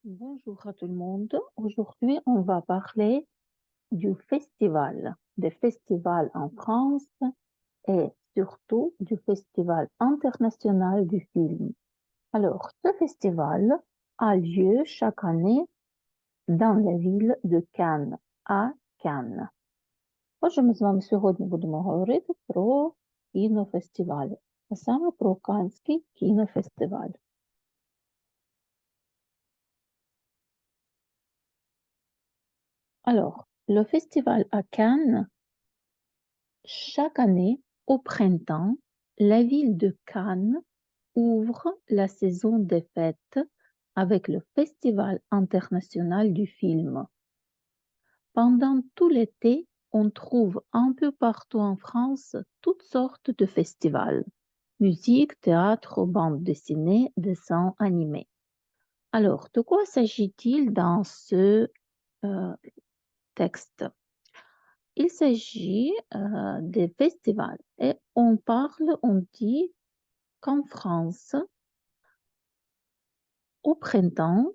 Bonjour à tout le monde. Aujourd'hui, on va parler du festival, des festivals en France et surtout du Festival international du film. Alors, ce festival a lieu chaque année dans la ville de Cannes, à Cannes. Отже, ми з вами сьогодні будемо говорити про кінофестиваль, а саме про Каннський кінофестиваль. Alors, le festival à Cannes, chaque année, au printemps, la ville de Cannes ouvre la saison des fêtes avec le Festival international du film. Pendant tout l'été, on trouve un peu partout en France toutes sortes de festivals. Musique, théâtre, bande dessinée, dessins animés. Alors, de quoi s'agit-il dans ce texte? Il s'agit des festivals et on dit qu'en France, au printemps,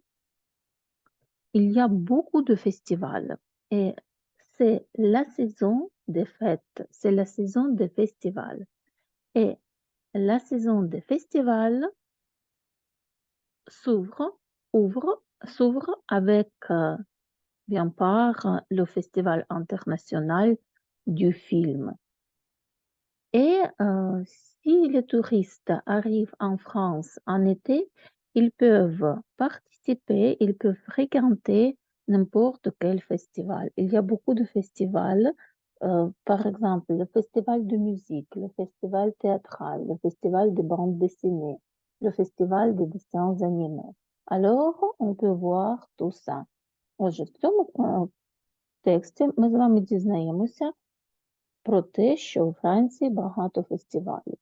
il y a beaucoup de festivals et c'est la saison des fêtes, c'est la saison des festivals. Et la saison des festivals s'ouvre avec, bien part, le Festival international du film. Et si les touristes arrivent en France en été, ils peuvent participer, ils peuvent fréquenter n'importe quel festival. Il y a beaucoup de festivals, par exemple le festival de musique, le festival théâtral, le festival de bande dessinée, le festival de dessins animés. Alors, on peut voir tout ça. Отже, в цьому тексті ми з вами дізнаємося про те, що у Франції багато фестивалів.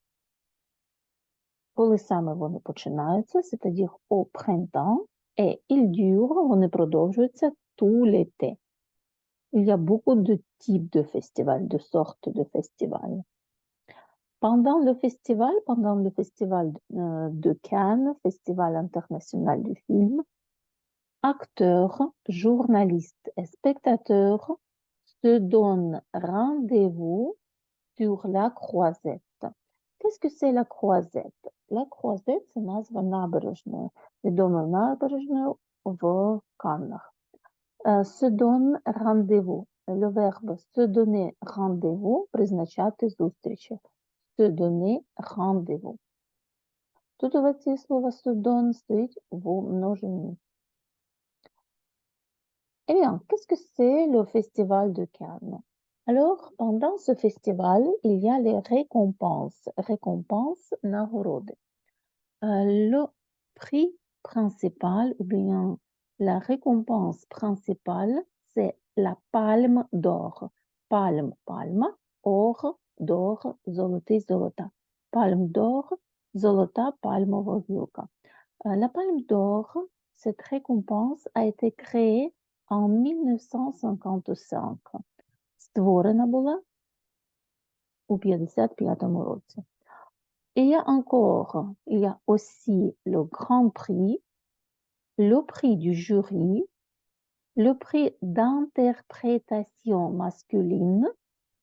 Коли саме вони починаються, c'est-à-dire au printemps, et ils durent, вони продовжуються tout l'été. Il y a beaucoup de types de festivals, de sortes de festivals. Pendant le festival de Cannes, Festival international du film, acteurs, journalistes et spectateurs se donnent rendez-vous sur la croisette. Qu'est-ce que c'est la croisette? La croisette, це назва набережної, відомої набережної в Каннах. Se donne rendez-vous. Le verbe se donner rendez-vous, призначати зустрічі. Se donner rendez-vous. Тут у ці слова se donne стоїть в множині. Eh bien, qu'est-ce que c'est le festival de Cannes? Alors, pendant ce festival, il y a les récompenses. Récompenses, нагороди. Le prix principal, ou bien la récompense principale, c'est la palme d'or. Palme, palma, or, d'or, золотий, золота. Palme d'or, золота пальмова гілка. La palme d'or, cette récompense a été créée en 1955. Створена була у 1955 році. Il y a aussi le grand prix, le prix du jury, le prix d'interprétation masculine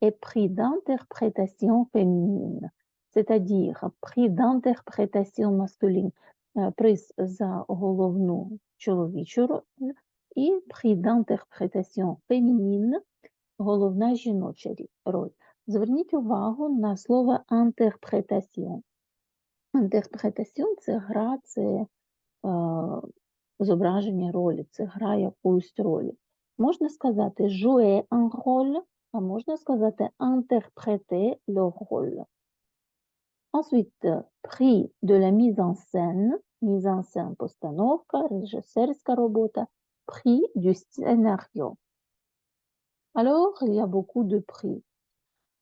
et prix d'interprétation féminine. C'est-à-dire prix d'interprétation masculine, приз за головну чоловічу роль, і prix d'interprétation féminine, головна жіноча роль. Зверніть увагу на слово «інтерпретаціон». Інтерпретаціон – це гра, це зображення ролі, це гра якоїсь ролі. Можна сказати «jouer un rôle», а можна сказати «interpréter le rôle». Ensuite, prix de la mise en scène постановка, режисерська робота, prix du scénario. Alors, il y a beaucoup de prix.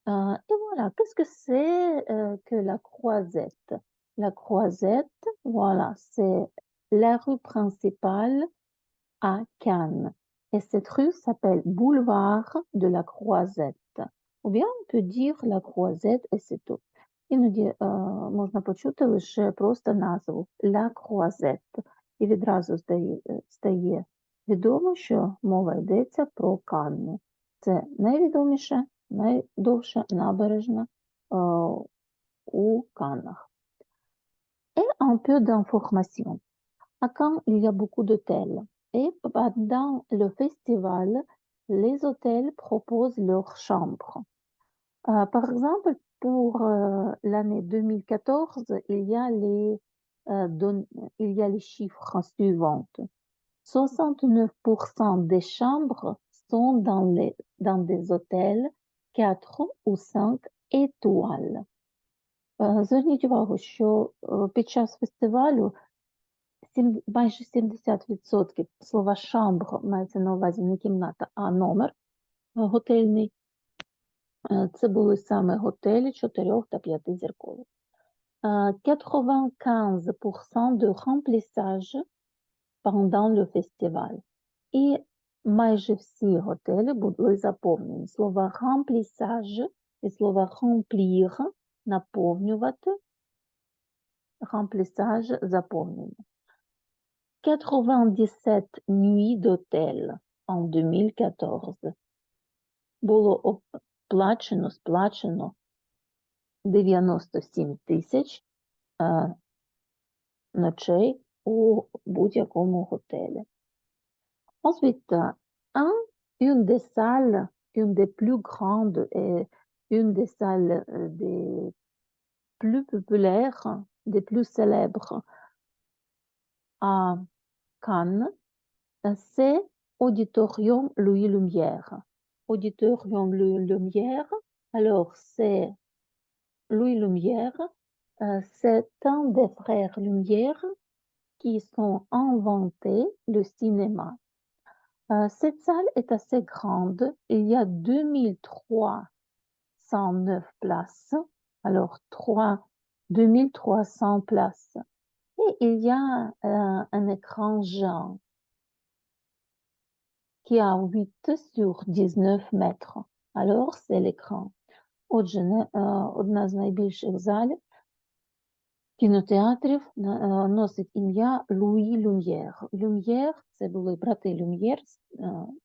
Et voilà, qu'est-ce que c'est que la croisette? La croisette, voilà, c'est la rue principale à Cannes. Et cette rue s'appelle Boulevard de la Croisette. Ou bien on peut dire la Croisette et c'est tout. Іноді можна почути лише просто назву La Croisette. і відразу стає відомо, що мова йдеться про Канни. Це найвідоміша, найдовша набережна у Каннах. Et un peu d'information. À Cannes, il y a beaucoup d'hôtels. Et pendant le festival, les hôtels proposent leurs chambres. Par exemple, pour l'année 2014, il y a les chiffres suivants. 69% des chambres sont dans des hôtels 4 ou 5 étoiles. Зверніть увагу, що під час фестивалю майже 70% слова «шамбр» мається на увазі не кімната, а номер готельний. Це були саме готелі 4 та 5 зіркових. 95% de remplissage pendant le festival. І майже всі готелі були заповнені. Слова remplissage і слова remplir – наповнювати, remplissage – заповнення. 97 nuits d'hôtel en 2014. Було сплачено 97 тисяч ночей у будь-якому готелі. Ensuite, une des salles, une des plus grandes et une des salles des plus populaires, des plus célèbres à Cannes, c'est Auditorium Louis Lumière. Auditorium Louis Lumière, alors c'est Louis Lumière, c'est un des frères Lumière qui sont inventés le cinéma. Cette salle est assez grande, il y a 2309 places, alors 2300 places. Et il y a un écran géant qui a 8 sur 19 mètres. Alors, c'est l'écran. Отже, одна з найбільших залів кінотеатрів носить ім'я Луї Люм'єр. Люм'єр – це були брати Люм'єр,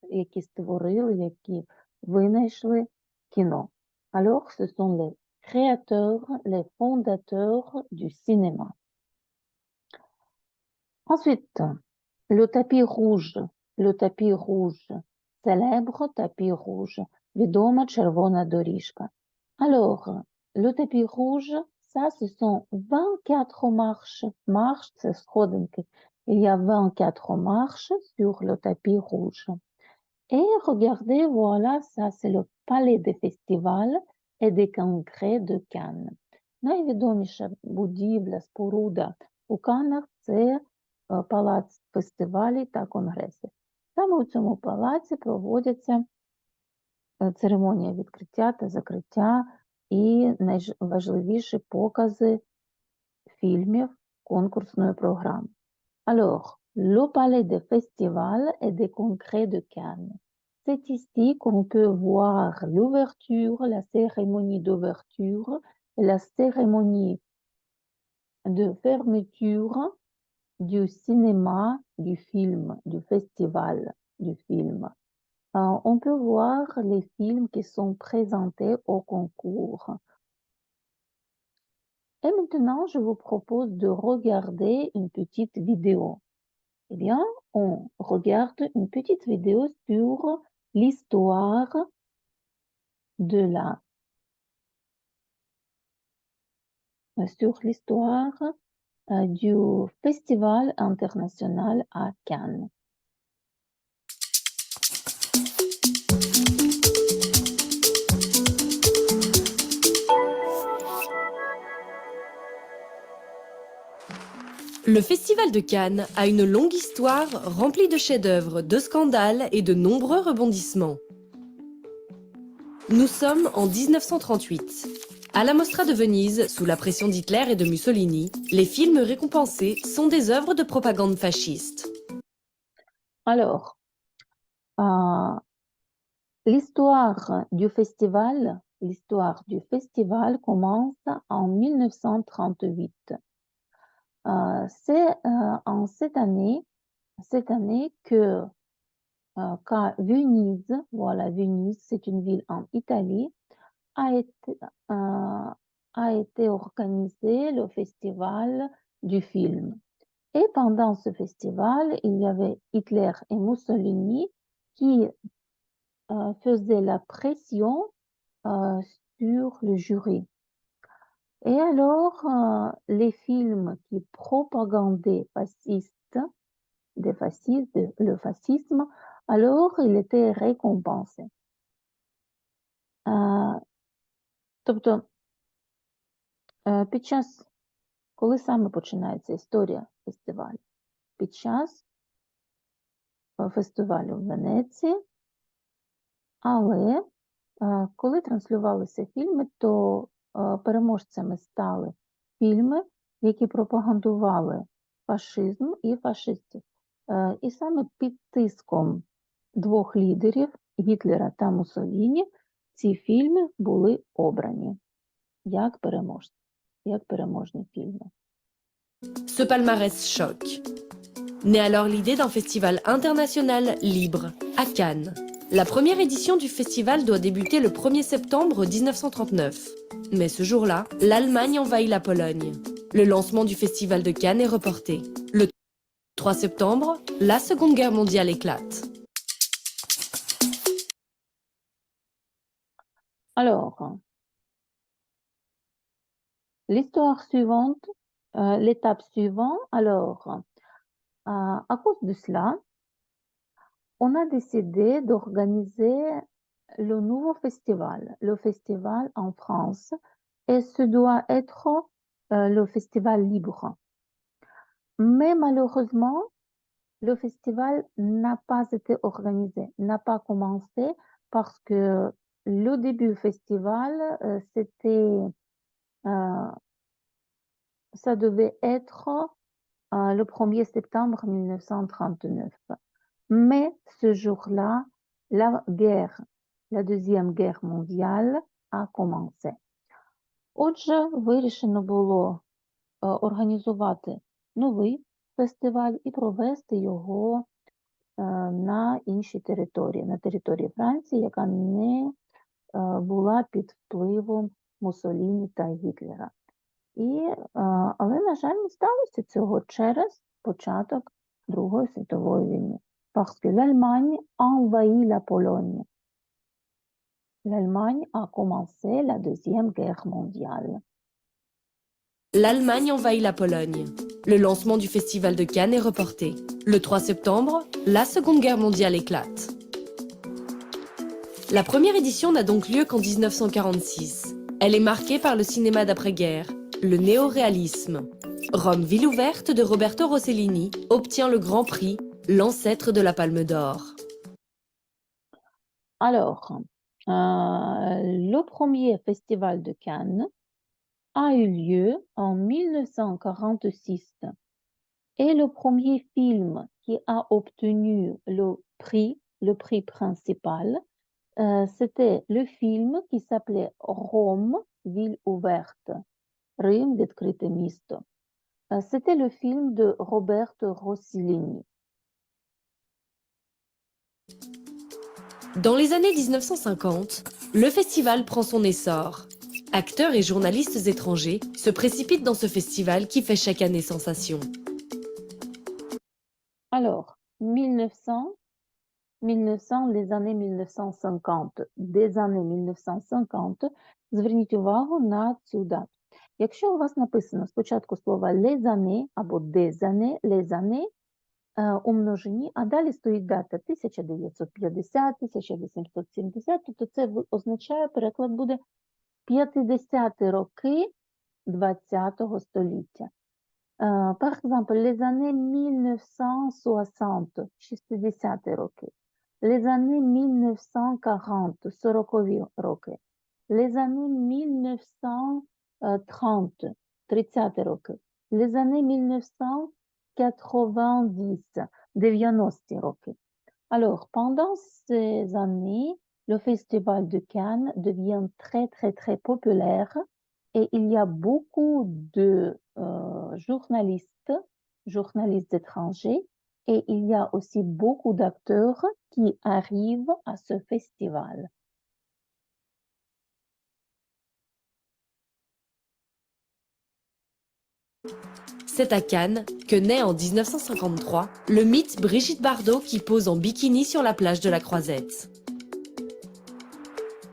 які створили, які винайшли кіно. Alors, ce sont les créateurs, les fondateurs du cinéma. Ensuite, le tapis rouge, célèbre tapis rouge, відома червона доріжка. Alors, le tapis rouge, ça, ce sont 24 marches. Marches, c'est сходинки. Il y a 24 marches sur le tapis rouge. Et regardez, voilà, ça, c'est le palais des festivals et des congrès de Cannes. Найвідоміша будівля, споруда у Каннах – це палац фестивалів та конгресів. Саме у цьому палаці проводяться церемонія відкриття та закриття і найважливіші покази фільмів конкурсної програми. Alors, le palais des festivals et des congrès de Cannes. C'est ici qu'on peut voir l'ouverture, la cérémonie d'ouverture et la cérémonie de fermeture du cinéma, du film, du festival du film. On peut voir les films qui sont présentés au concours. Et maintenant, je vous propose de regarder une petite vidéo. Eh bien, on regarde une petite vidéo sur l'histoire du Festival international à Cannes. Le Festival de Cannes a une longue histoire remplie de chefs-d'œuvre, de scandales et de nombreux rebondissements. Nous sommes en 1938. À la Mostra de Venise, sous la pression d'Hitler et de Mussolini, les films récompensés sont des œuvres de propagande fasciste. Alors, l'histoire du festival commence en 1938. C'est en cette année que qu'à Venise, voilà, Venise, c'est une ville en Italie, a été, a été organisé le festival du film. Et pendant ce festival, il y avait Hitler et Mussolini qui faisaient la pression euh, sur le jury. Et alors, les films qui propagandaient le fascisme, alors il était récompensé. Тобто, під час, коли саме починається історія фестивалю? Під час фестивалю в Венеції, але коли транслювалися фільми, то переможцями стали фільми, які пропагандували фашизм і фашистів. І саме під тиском двох лідерів, Гітлера та Муссоліні, ці фільми були обрані як переможні фільми. Ce palmarès choque. Naît alors l'idée d'un festival international libre, à Cannes. La première édition du festival doit débuter le 1er septembre 1939. Mais ce jour-là, l'Allemagne envahit la Pologne. Le lancement du festival de Cannes est reporté. Le 3 septembre, la Seconde Guerre mondiale éclate. Alors, l'étape suivante, alors, à cause de cela, on a décidé d'organiser le nouveau festival, le festival en France, et ce doit être le festival libre. Mais malheureusement, le festival n'a pas été organisé, n'a pas commencé parce que le début du festival, ça devait être le 1er septembre 1939. Mais ce jour-là, la Deuxième Guerre mondiale a commencé. Отже, вирішено було організувати новий фестиваль і провести його на іншій території, на території Франції, яка не була під впливом Муссоліні та Гітлера. Але, на жаль, не сталося цього через початок Другої світової війни. Parce que l'Allemagne envahit la Pologne. L'Allemagne a commencé la Deuxième Guerre mondiale. L'Allemagne envahit la Pologne. Le lancement du festival de Cannes est reporté. Le 3 septembre, la Seconde Guerre mondiale éclate. La première édition n'a donc lieu qu'en 1946. Elle est marquée par le cinéma d'après-guerre, le néoréalisme. Rome, ville ouverte de Roberto Rossellini obtient le Grand Prix, l'ancêtre de la Palme d'Or. Alors, le premier festival de Cannes a eu lieu en 1946 et le premier film qui a obtenu le prix principal, c'était le film qui s'appelait Rome, ville ouverte, Рим, відкрите місто. C'était le film de Roberto Rossellini. Dans les années 1950, le festival prend son essor. Acteurs et journalistes étrangers se précipitent dans ce festival qui fait chaque année sensation. Alors, 1900, les années 1950, des années 1950, зверніть увагу на цю дату. Якщо у вас написано спочатку слова les années або des années, les années у множині, а далі стоїть дата 1950, 1870, тобто це означає, переклад буде 50-ті роки 20-го століття. Par exemple, les années 1960, 60-ті роки, les années 1940, 40-ві роки, les années 1930, 30-ті роки, les années 1990, 90-ті роки. Alors, pendant ces années, le festival de Cannes devient très, très, très populaire et il y a beaucoup de journalistes étrangers, et il y a aussi beaucoup d'acteurs qui arrivent à ce festival. C'est à Cannes que naît en 1953 le mythe Brigitte Bardot qui pose en bikini sur la plage de la Croisette.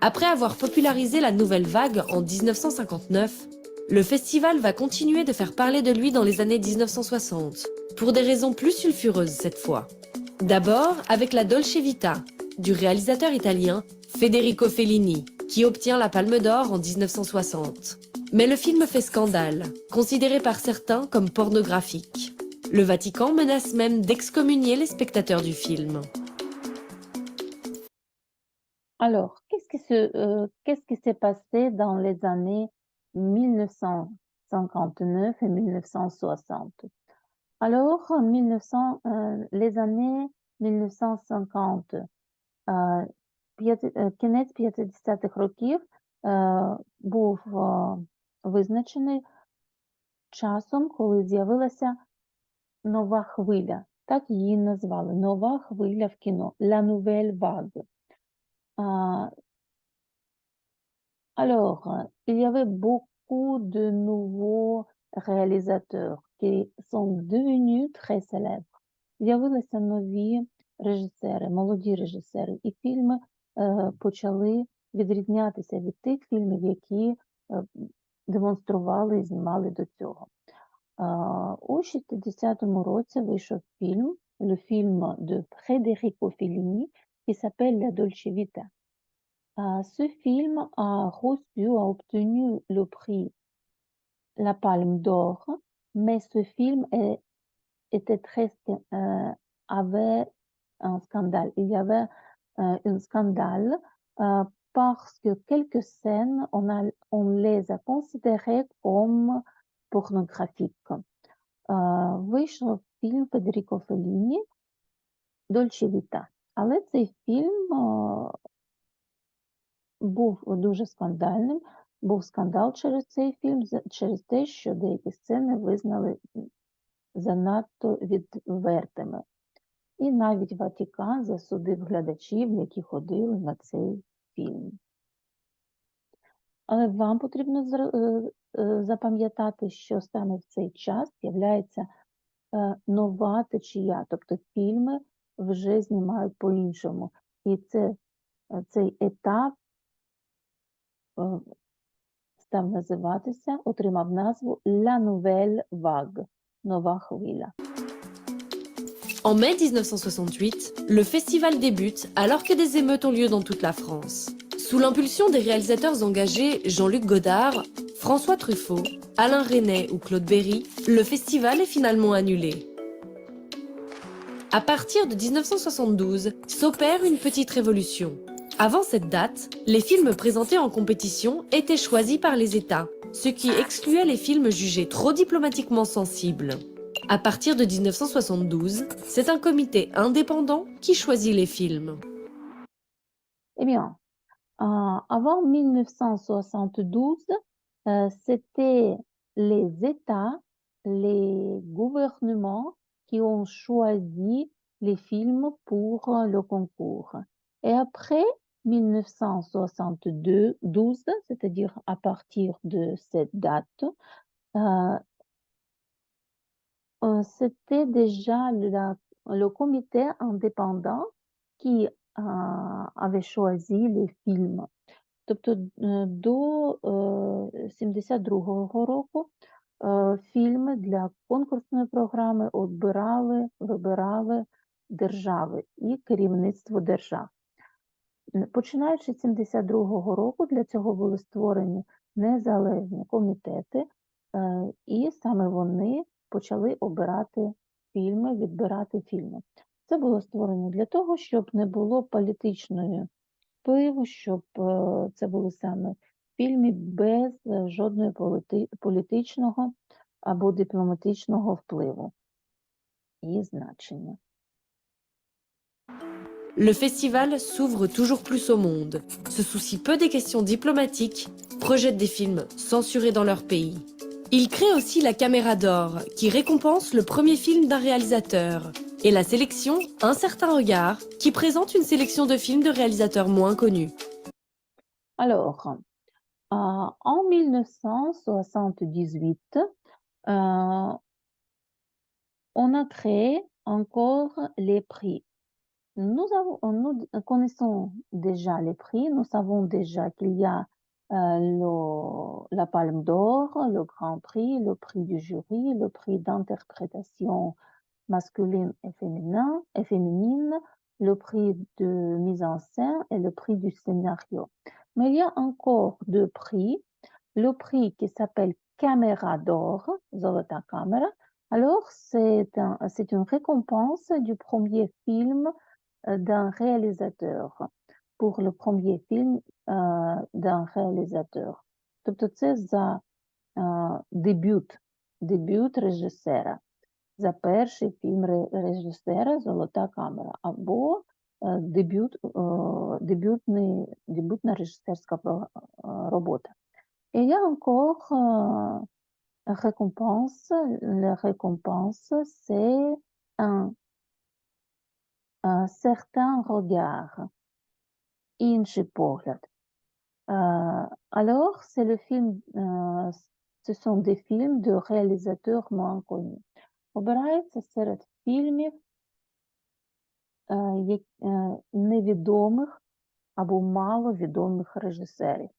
Après avoir popularisé la nouvelle vague en 1959, le festival va continuer de faire parler de lui dans les années 1960, pour des raisons plus sulfureuses cette fois. D'abord avec la Dolce Vita, du réalisateur italien Federico Fellini, qui obtient la Palme d'Or en 1960. Mais le film fait scandale, considéré par certains comme pornographique. Le Vatican menace même d'excommunier les spectateurs du film. Alors, qu'est-ce qui s'est passé dans les années 1959 et 1960? Alors, les années 1950, кінець 50-х років був визначений часом, коли з'явилася нова хвиля. Так її назвали. Нова хвиля в кіно. La nouvelle vague. Alors, il y avait beaucoup de nouveaux réalisateurs qui sont devenus très célèbres. З'явилися нові режисери, молоді режисери, і фільми почали відрізнятися від тих фільмів, які демонстрували і знімали до цього. У 60-му році вийшов фільм, le film de Federico Fellini, qui s'appelle La Dolce Vita. Ce film a obtenu le prix La Palme d'Or, mais ce film avait un scandale. Il y avait un scandale parce que quelques scènes, on les a considérées comme pornographiques. Вийшов фільм Федеріко Фелліні «Дольче Віта». Але цей фільм був дуже скандальним. Був скандал через цей фільм, через те, що деякі сцени визнали занадто відвертими. І навіть Ватикан засудив глядачів, які ходили на цей фільм. Але вам потрібно запам'ятати, що саме в цей час з'являється нова течія, тобто фільми вже знімають по-іншому. І цей етап став називатися, отримав назву «La Nouvelle Vague» – «Нова хвиля». En mai 1968, le festival débute alors que des émeutes ont lieu dans toute la France. Sous l'impulsion des réalisateurs engagés Jean-Luc Godard, François Truffaut, Alain Resnais ou Claude Berry, le festival est finalement annulé. À partir de 1972, s'opère une petite révolution. Avant cette date, les films présentés en compétition étaient choisis par les États, ce qui excluait les films jugés trop diplomatiquement sensibles. À partir de 1972, c'est un comité indépendant qui choisit les films. Eh bien, avant 1972, c'était les États, les gouvernements qui ont choisi les films pour le concours. Et après 1972, c'est-à-dire à partir de cette date, c'était déjà le comité indépendant qui avait choisi les films. Тобто до 72-го року фільми для конкурсної програми вибирали держави і керівництво держав. Починаючи з 72-го року для цього були створені незалежні комітети, і саме вони почали відбирати фільми. Це було створено для того, щоб не було політичної впливу, щоб це були саме фільми без жодного політичного або дипломатичного впливу і значення. Le festival s'ouvre toujours plus au monde, se soucie peu des questions diplomatiques, projette des films censurés dans leur pays. Il crée aussi la Caméra d'Or, qui récompense le premier film d'un réalisateur, et la sélection Un certain regard, qui présente une sélection de films de réalisateurs moins connus. Alors, en 1978, on a créé encore les prix. Nous connaissons déjà les prix, nous savons déjà qu'il y a la Palme d'Or, le Grand Prix, le prix du jury, le prix d'interprétation masculine et féminine, le prix de mise en scène et le prix du scénario. Mais il y a encore deux prix. Le prix qui s'appelle Caméra d'Or, Zolota Камера. Alors, c'est une récompense du premier film d'un réalisateur, pour le premier film d'un réalisateur. Тобто це за дебют режисера, за перший фільм режисера «Золота камера» або дебютна режисерська робота. Et il y a encore récompense. La récompense, c'est un certain regard, інший погляд. Alors, c'est le film, ce sont des films de réalisateurs moins connus. Обирається серед фільмів невідомих або маловідомих режисерів.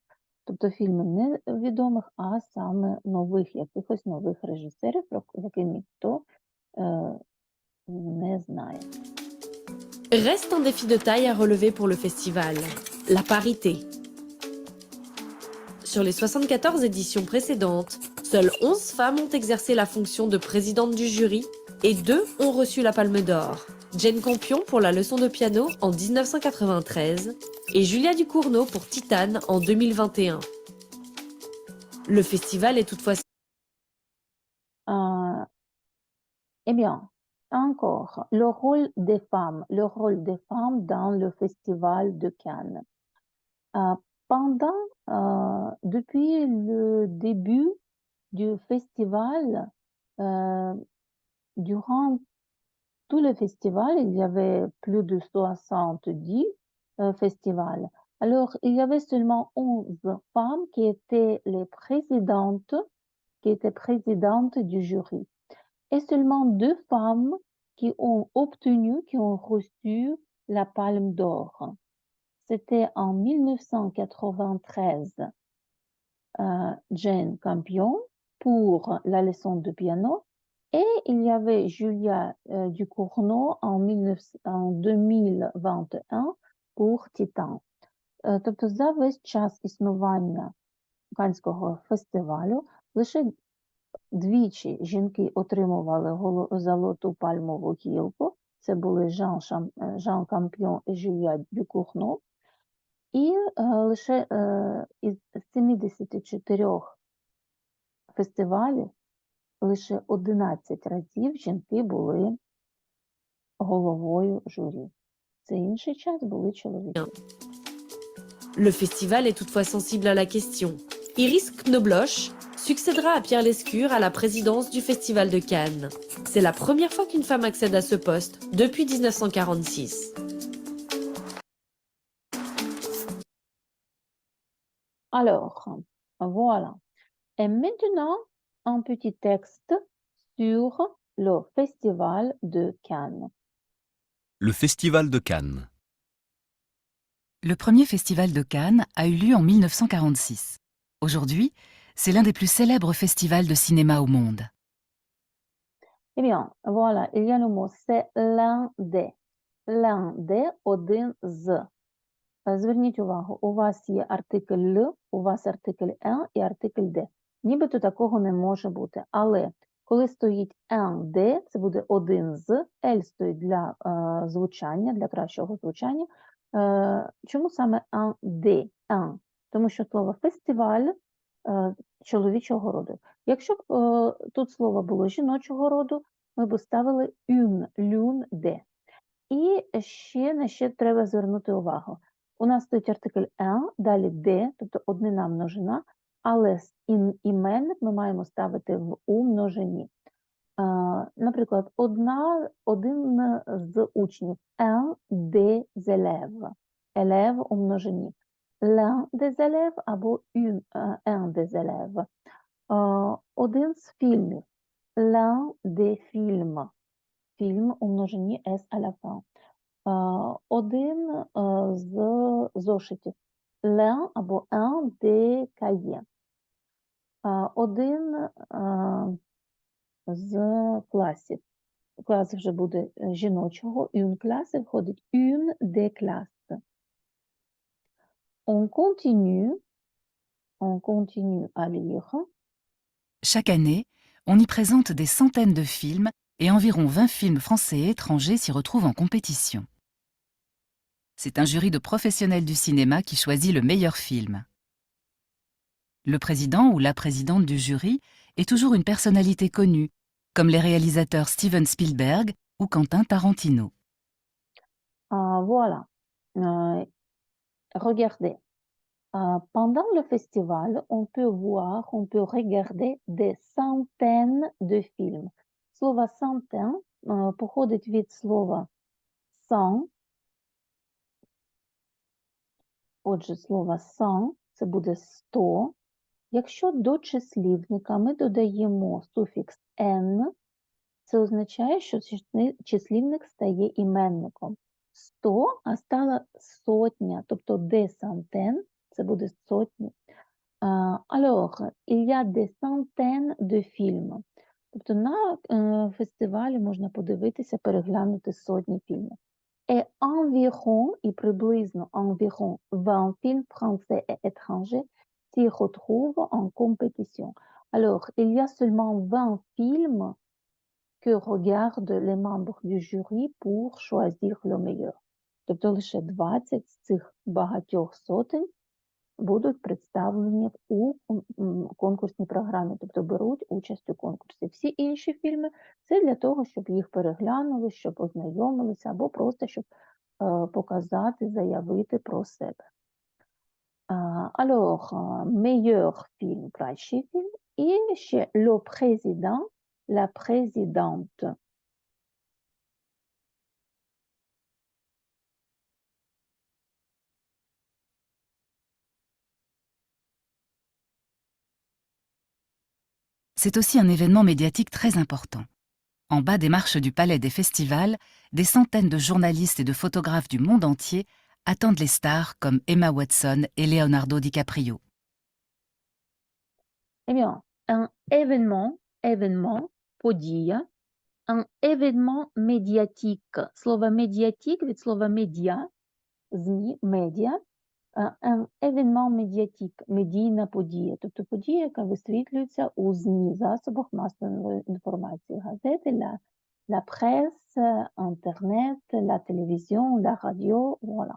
Тобто фільми невідомих, а саме якихось нових режисерів, про яких ніхто не знає. Reste un défi de taille à relever pour le festival, la parité. Sur les 74 éditions précédentes, seules 11 femmes ont exercé la fonction de présidente du jury et 2 ont reçu la Palme d'Or. Jane Campion pour la leçon de piano en 1993 et Julia Ducournau pour Titane en 2021. Le festival est toutefois... Eh bien, encore, le rôle des femmes dans le festival de Cannes. Depuis le début du festival, durant tout le festival, il y avait plus de 70 festivals. Alors, il y avait seulement 11 femmes qui étaient présidentes du jury. Et seulement 2 femmes qui ont reçu la Palme d'Or. C'était en 1993, Jane Campion pour la leçon de piano, et il y avait Julia Ducournau en 2021 pour Titan. Тобто за весь час існування Каннського фестивалю лише двічі жінки отримували золоту пальмову гілку. Це були Жан Кампьон і Жюля Дюкурно. І лише із 74 фестивалів лише 11 разів жінки були головою журі. Це інший час були чоловіки. Le festival est toutefois sensible à la question. Iris Knobloch succédera à Pierre Lescure à la présidence du Festival de Cannes. C'est la première fois qu'une femme accède à ce poste depuis 1946. Alors, voilà. Et maintenant, un petit texte sur le Festival de Cannes. Le Festival de Cannes. Le premier festival de Cannes a eu lieu en 1946. Aujourd'hui, c'est l'un des plus célèbres festivals de cinéma au monde. Eh bien, voilà, il y a le mot, c'est l'un des. L'un des, один з. Зверніть увагу, у вас є артикль «л», у вас артикль «н» і артикль «де». Нібито такого не може бути. Але коли стоїть «н», «де», це буде один з, «л» стоїть для звучання, для кращого звучання. Чому саме «н», «де», «н»? Тому що слово «фестиваль» чоловічого роду. Якщо б тут слово було жіночого роду, ми б ставили «une», «l'une», «de». І на ще треба звернути увагу. У нас стоїть артикль «un», далі «de», тобто однина множина, але іменник ми маємо ставити у множині. Наприклад, один з учнів, un des élèves, élève у множині, l'un des élèves або un des élèves. Один з фільмів, l'un des films, фільм у множині s à la fin. Один з зошитів, l'un або un des cahiers. Один з класів. Клас вже буде жіночого, une classe входить une des classes. On continue à lire. Chaque année, on y présente des centaines de films et environ 20 films français et étrangers s'y retrouvent en compétition. C'est un jury de professionnels du cinéma qui choisit le meilleur film. Le président ou la présidente du jury est toujours une personnalité connue, comme les réalisateurs Steven Spielberg ou Quentin Tarantino. Voilà. Regardez. Pendant le festival, on peut regarder des centaines de films. Слово «centaine» походить від слова «cent». Отже, слово «cent» – це буде «100». Якщо до числівника ми додаємо суфікс «n», це означає, що числівник стає іменником. 100, а стала сотня, тобто des centaines, це буде сотні. Alors, il y a des centaines de films. Тобто на фестивалі можна подивитися, переглянути сотні фільмів. Et environ, і приблизно environ 20 films français et étrangers s'y retrouvent en compétition. Alors, il y a seulement 20 films que regardent les membres du jury pour choisir le meilleur. Тобто лише 20 з цих багатьох сотень будуть представлені у конкурсній програмі, тобто беруть участь у конкурсі. Всі інші фільми – це для того, щоб їх переглянули, щоб ознайомилися, або просто, щоб показати, заявити про себе. Alors, meilleur film, кращий фільм, і ще le président, la présidente. C'est aussi un événement médiatique très important. En bas des marches du Palais des Festivals, des centaines de journalistes et de photographes du monde entier attendent les stars comme Emma Watson et Leonardo DiCaprio. Eh bien, un événement, подія, un événement médiatique. Слово médiatique від слова медіа, ЗМІ, медіа. Un événement médiatique, медійна подія, тобто подія, яка висвітлюється у ЗМІ, засобах масової інформації, газети, la presse, internet, la télévision, la radio, voilà.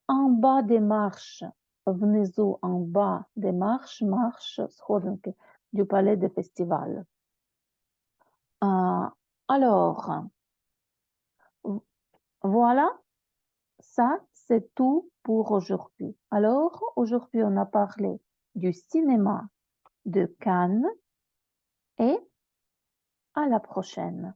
En bas des marches, внизу, en bas des marches, marche, сходинки, du palais des festivals. Alors, voilà, ça, c'est tout pour aujourd'hui. Alors, aujourd'hui, on a parlé du cinéma de Cannes et à la prochaine.